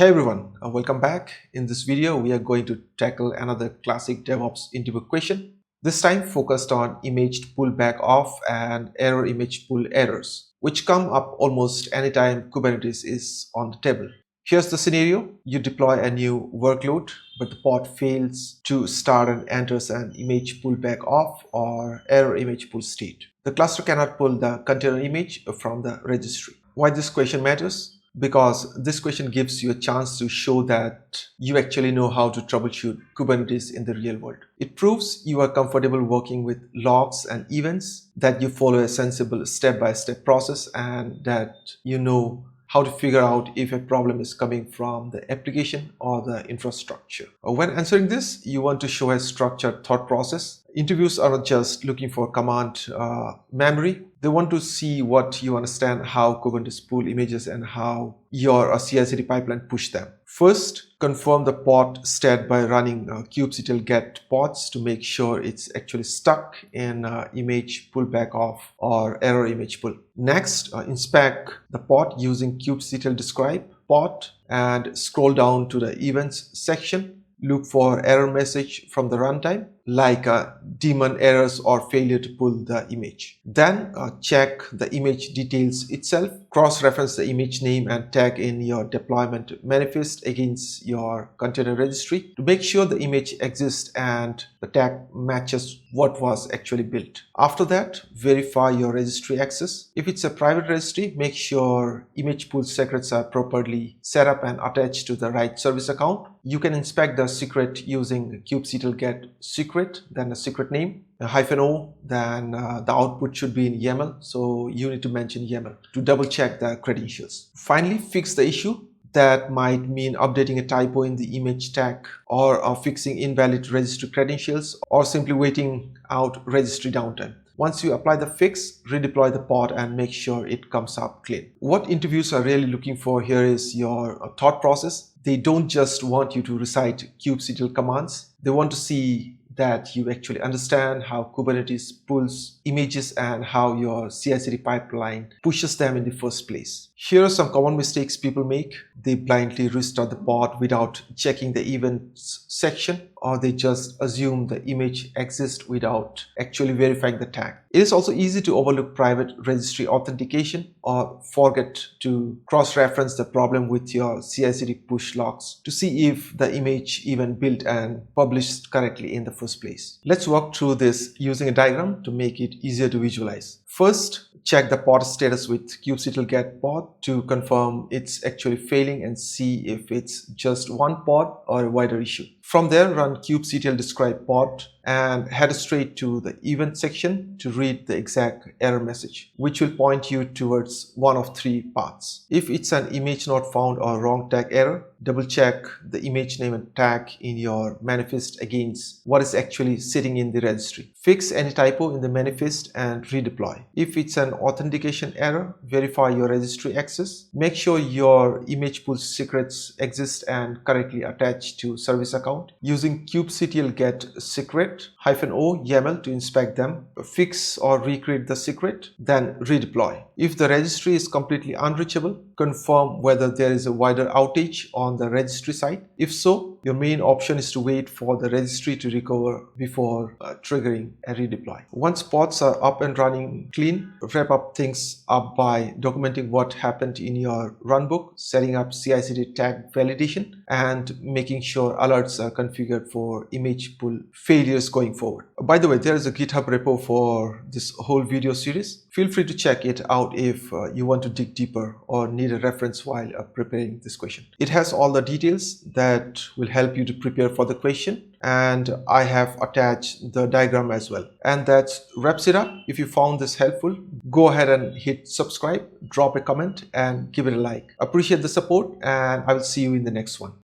Hey everyone, welcome back. In this video, we are going to tackle another classic DevOps interview question. This time focused on ImagePullBackOff and ErrImagePull errors, which come up almost anytime Kubernetes is on the table. Here's the scenario. You deploy a new workload, but the pod fails to start and enters an ImagePullBackOff or ErrImagePull state. The cluster cannot pull the container image from the registry. Why this question matters? Because this question gives you a chance to show that you actually know how to troubleshoot Kubernetes in the real world. It proves you are comfortable working with logs and events, that you follow a sensible step-by-step process, and that you know how to figure out if a problem is coming from the application or the infrastructure. When answering this, you want to show a structured thought process. Interviews are not just looking for command memory. They want to see what you understand, how Kubernetes pull images and how your cicd pipeline push them. First, confirm the pod state by running kubectl get pods to make sure it's actually stuck in ImagePullBackOff or ErrImagePull. Next, inspect the pod using kubectl describe pod and scroll down to the events section. Look for error message from the runtime like daemon errors or failure to pull the image. Then check the image details itself. Cross-reference the image name and tag in your deployment manifest against your container registry to make sure the image exists and the tag matches what was actually built. After that, verify your registry access. If it's a private registry, make sure ImagePull secrets are properly set up and attached to the right service account. You can inspect the secret using kubectl get secret, then a secret name, a -o, then the output should be in YAML, so you need to mention YAML to double check the credentials. Finally, fix the issue. That might mean updating a typo in the image tag or fixing invalid registry credentials or simply waiting out registry downtime. Once you apply the fix, redeploy the pod and make sure it comes up clean. What interviews are really looking for here is your thought process. They don't just want you to recite kubectl commands. They want to see that you actually understand how Kubernetes pulls images and how your cicd pipeline pushes them in the first place. Here are some common mistakes people make. They blindly restart the pod without checking the events section, or they just assume the image exists without actually verifying the tag. It is also easy to overlook private registry authentication or forget to cross-reference the problem with your cicd push logs to see if the image even built and published correctly in the first place. Let's walk through this using a diagram to make it easier to visualize. First, check the pod status with kubectl get pod to confirm it's actually failing and see if it's just one pod or a wider issue. From there, run kubectl describe pod and head straight to the event section to read the exact error message, which will point you towards one of three paths. If it's an image not found or wrong tag error, double check the image name and tag in your manifest against what is actually sitting in the registry. Fix any typo in the manifest and redeploy. If it's an authentication error, verify your registry access. Make sure your ImagePull secrets exist and correctly attached to service account. Using kubectl get secret -o YAML to inspect them, fix or recreate the secret, then redeploy. If the registry is completely unreachable, confirm whether there is a wider outage on the registry side. If so, your main option is to wait for the registry to recover before triggering a redeploy. Once pods are up and running clean, wrap up things up by documenting what happened in your runbook, setting up cicd tag validation, and making sure alerts are configured for ImagePull failures going forward. By the way, there is a GitHub repo for this whole video series. Feel free to check it out if you want to dig deeper or need a reference while preparing this question. It has all the details that will help you to prepare for the question, and I have attached the diagram as well. And that wraps it up. If you found this helpful, go ahead and hit subscribe, drop a comment and give it a like. Appreciate the support, and I will see you in the next one.